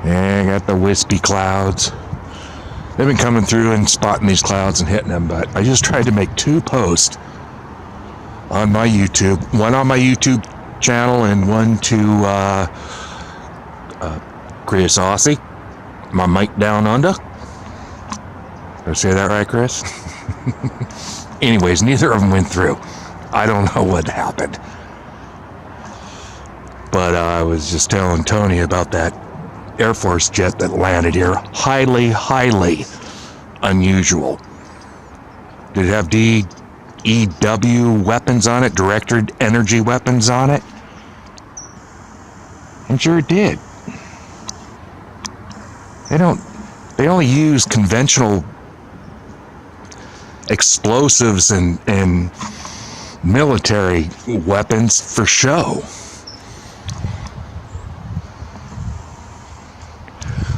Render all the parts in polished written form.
And I got the wispy clouds. They've been coming through and spotting these clouds and hitting them, but I just tried to make 2 posts on my YouTube. One on my YouTube channel and one to Chris Aussie, my mic down under. Did I say that right, Chris? Anyways, neither of them went through. I don't know what happened. But I was just telling Tony about that Air Force jet that landed here. Highly, highly unusual. Did it have DEW weapons on it? Directed energy weapons on it? And sure it did. They only use conventional explosives and military weapons for show.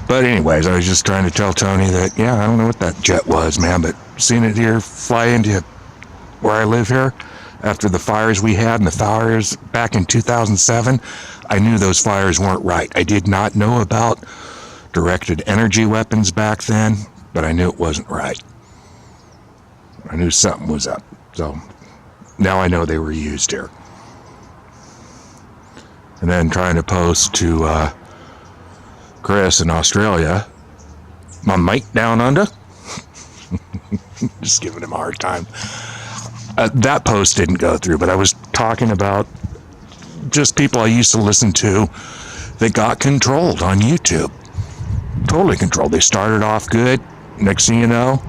But anyways, I was just trying to tell Tony that, yeah, I don't know what that jet was, man, but seeing it here fly into where I live here after the fires we had and the fires back in 2007, I knew those fires weren't right. I did not know about directed energy weapons back then, but I knew it wasn't right. I knew something was up. So now I know they were used here. And then trying to post to Chris in Australia, my mic down under. Just giving him a hard time. That post didn't go through, but I was talking about just people I used to listen to that got controlled on YouTube. Totally controlled. They started off good. Next thing you know,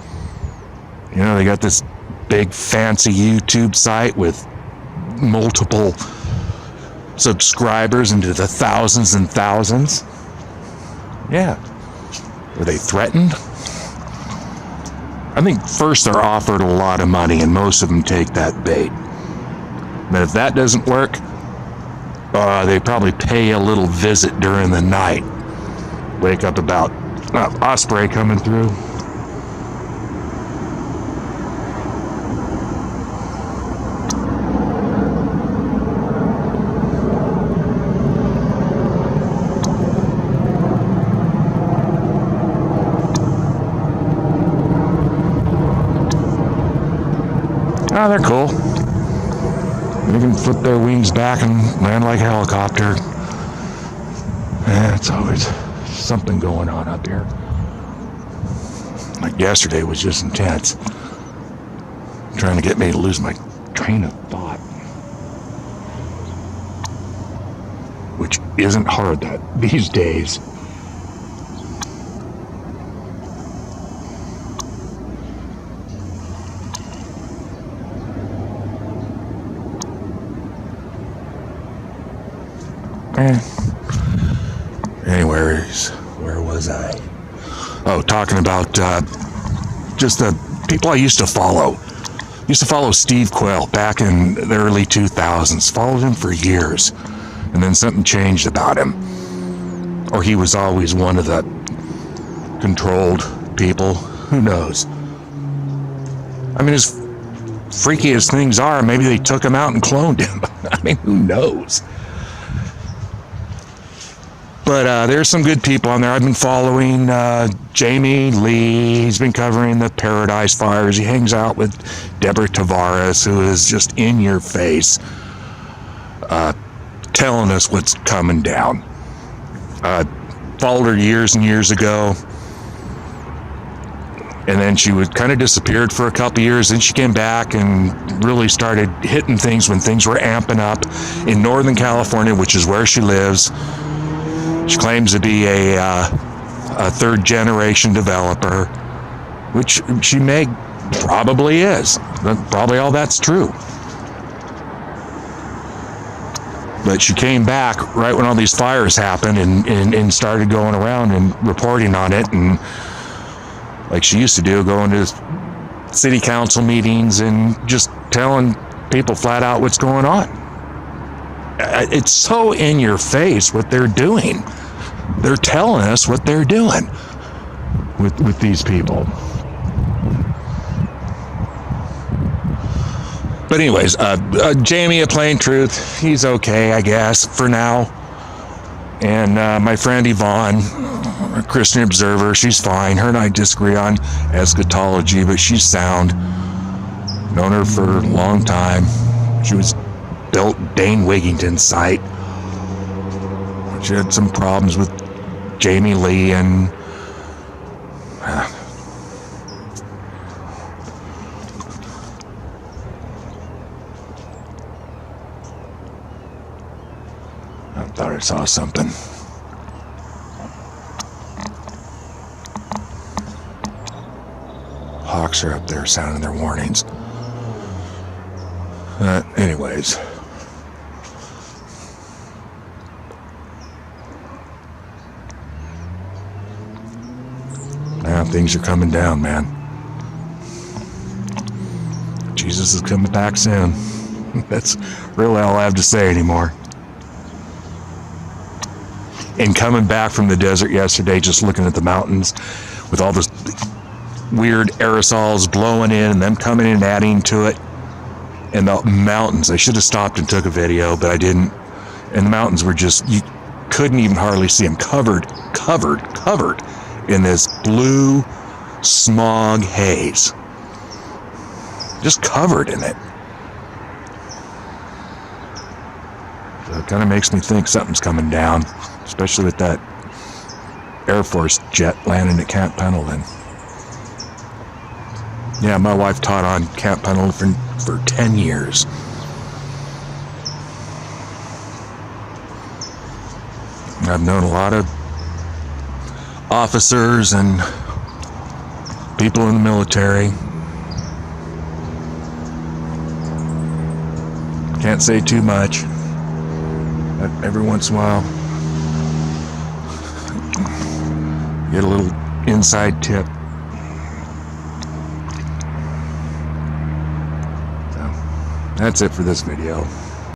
they got this big fancy YouTube site with multiple subscribers into the thousands and thousands. Yeah. Were they threatened? I think first they're offered a lot of money, and most of them take that bait. But if that doesn't work, they probably pay a little visit during the night. Wake up about Osprey coming through. Oh, they're cool. They can flip their wings back and land like a helicopter. It's always something going on up here. Like yesterday was just intense. Trying to get me to lose my train of thought. Which isn't hard these days. Anyways, where was I? Oh, talking about just the people I used to follow. Used to follow Steve Quill back in the early 2000s. Followed him for years. And then something changed about him. Or he was always one of the controlled people. Who knows? I mean, as freaky as things are, maybe they took him out and cloned him. I mean, who knows? But there's some good people on there. I've been following Jamie Lee. He's been covering the Paradise Fires. He hangs out with Deborah Tavares, who is just in your face, telling us what's coming down. Followed her years and years ago. And then she was kind of disappeared for a couple years. Then she came back and really started hitting things when things were amping up in Northern California, which is where she lives. She claims to be a third-generation developer, which she probably is. Probably all that's true. But she came back right when all these fires happened and started going around and reporting on it, and like she used to do, going to city council meetings and just telling people flat out what's going on. It's so in your face what they're doing. They're telling us what they're doing with these people. But anyways, Jamie of Plain Truth, he's okay, I guess, for now. And my friend Yvonne, a Christian observer, she's fine. Her and I disagree on eschatology, but she's sound. Known her for a long time. She was built Dane Wigington's site. She had some problems with Jamie Lee and I thought I saw something. Hawks are up there sounding their warnings. Anyways. Now things are coming down, man. Jesus is coming back soon. That's really all I have to say anymore. And coming back from the desert yesterday, just looking at the mountains with all this weird aerosols blowing in and them coming in and adding to it. And the mountains, I should have stopped and took a video, but I didn't. And the mountains were just, you couldn't even hardly see them, covered in this blue smog haze. Just covered in it. So it kind of makes me think something's coming down, especially with that Air Force jet landing at Camp Pendleton. Yeah, my wife taught on Camp Pendleton for 10 years. I've known a lot of officers and people in the military. Can't say too much, but every once in a while get a little inside tip. So that's it for this video.